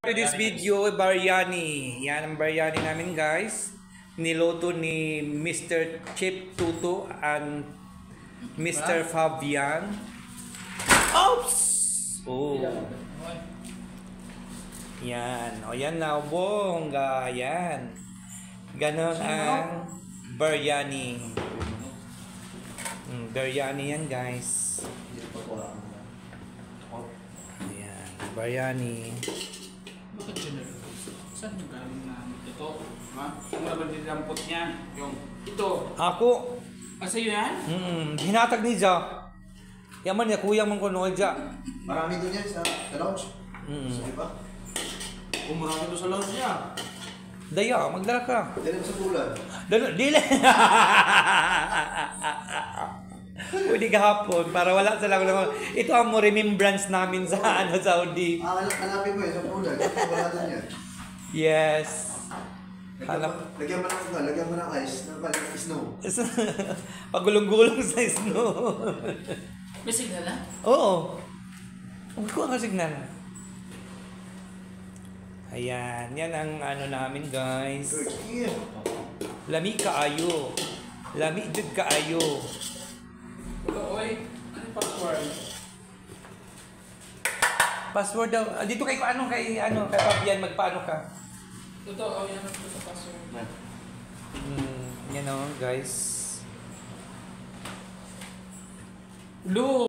To this video, biryani. Yan ang biryani namin, guys. Niloto ni Mr. Chip Tuto and Mr. Fabian. Oops! Oh. Yan. O yan na, bongga. Yan. Ganon ang biryani. Biryani yan, guys. Ayan. Biryani. Bakit general? Saan yung galing na ito? Ha? Yung naman dinampot niya? Yung ito? Ako. Sa'yo yan? Hinatag ni Ja. Yaman niya, kuya mong kuno Ja. Marami doon yan sa lounge. Sa iba. Kung marami ito sa lounge niya. Daya, magdala ka. Dali mo sa bulan. Dili. Pwede kahapon para wala sa lang. Ito ang mo remembrance namin sa Saudi. Hanapin mo yun sa bulan. Wala doon yan. Yes. Lagyan mo ng ice. Snow. Pagulong-gulong sa snow. May signal na? Oo. Huwag ko ang signal. Ayan. Yan ang ano namin, guys. Lami kaayo. Lami jud kaayo. Ito, oy. Ano yung password? Password daw. Dito kay Fabian, magpaano ka? Ito, oh, yan ito sa password. Yan o, guys. Blue!